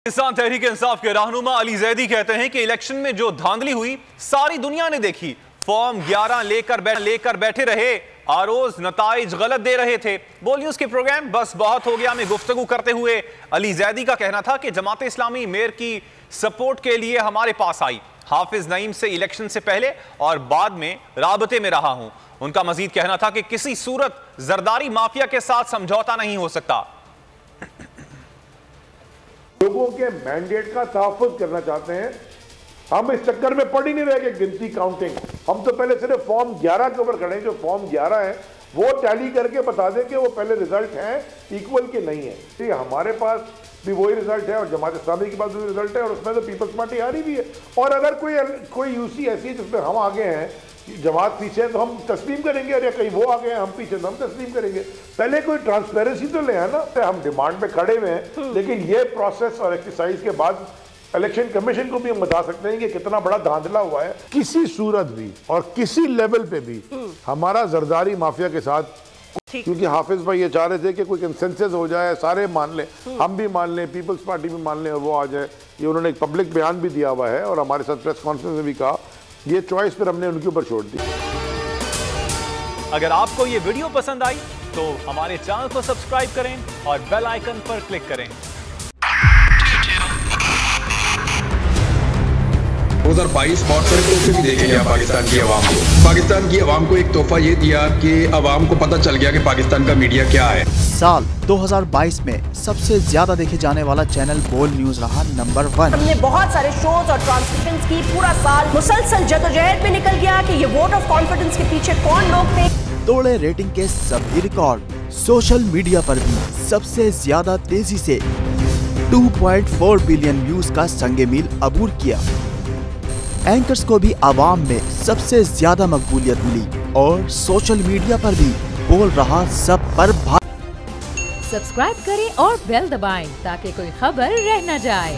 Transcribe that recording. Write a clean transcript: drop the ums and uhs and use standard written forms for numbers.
पाकिस्तान तहरीक इंसाफ के रहनुमा अली जैदी कहते हैं कि इलेक्शन में जो धांधली हुई सारी दुनिया ने देखी। फॉर्म 11 लेकर बैठे रहे, आरोज नताइज गलत दे रहे थे। बोल न्यूज के प्रोग्राम बस बहुत हो गया में गुफ्तगू करते हुए अली जैदी का कहना था कि जमात इस्लामी मेयर की सपोर्ट के लिए हमारे पास आई। हाफिज नईम से इलेक्शन से पहले और बाद में राबते में रहा हूं। उनका मजीद कहना था कि किसी सूरत जरदारी माफिया के साथ समझौता नहीं हो सकता। लोगों के मैंडेट का तहफ़्फ़ुज़ करना चाहते हैं। हम इस चक्कर में पड़ ही नहीं रहे कि गिनती काउंटिंग, हम तो पहले सिर्फ फॉर्म 11 के ऊपर खड़े हैं। जो फॉर्म 11 है वो टैली करके बता दें कि वो पहले रिजल्ट हैं इक्वल के नहीं है। ठीक है, हमारे पास भी वही रिजल्ट है और जमात इस्लामी के पास भी रिजल्ट है और उसमें तो पीपल्स पार्टी हारी भी है। और अगर कोई यूसी ऐसी है जिसमें हम आगे हैं, जमात पीछे है, तो हम तस्लीम करेंगे। अरे कहीं वो आगे हैं हम पीछे, तो हम तस्लीम करेंगे। पहले कोई ट्रांसपेरेंसी तो ले है ना। हम डिमांड पे खड़े हुए हैं, लेकिन ये प्रोसेस और एक्सरसाइज के बाद इलेक्शन कमीशन को भी हम बता सकते हैं कि कितना बड़ा धांधला हुआ है। किसी सूरत भी और किसी लेवल पे भी हमारा जरदारी माफिया के साथ, क्योंकि हाफिज भाई ये चाह रहे थे कि कोई कंसेंसस हो जाए, सारे मान लें, हम भी मान लें, पीपल्स पार्टी भी मान लें और वो आ जाए। ये उन्होंने एक पब्लिक बयान भी दिया हुआ है और हमारे साथ प्रेस कॉन्फ्रेंस में भी कहा। ये चॉइस फिर हमने उनके ऊपर छोड़ दी। अगर आपको ये वीडियो पसंद आई तो हमारे चैनल को सब्सक्राइब करें और बेल आइकन पर क्लिक करें। 2022 बहुत सारे तोहफे भी देखे गया पाकिस्तान की आवाम को। पाकिस्तान की आवाम को एक तोहफा ये दिया कि आवाम को पता चल गया कि पाकिस्तान का मीडिया क्या है। साल 2022 में सबसे ज्यादा देखे जाने वाला चैनल बोल न्यूज रहा नंबर 1। हमने बहुत सारे शोज और ट्रांसमिशंस की। पूरा साल मुसलसल जदोजहद में निकल गया कि ये वोट ऑफ कॉन्फिडेंस के पीछे कौन लोग थे। तोड़े रेटिंग के सभी रिकॉर्ड। सोशल मीडिया पर भी सबसे ज्यादा तेजी से 2.4 बिलियन व्यूज का संगे मील अबूर किया। एंकर्स को भी आवाम में सबसे ज्यादा मकबूलियत मिली और सोशल मीडिया पर भी बोल रहा सब पर सब्सक्राइब करें और बेल दबाएं ताकि कोई खबर रह न जाए।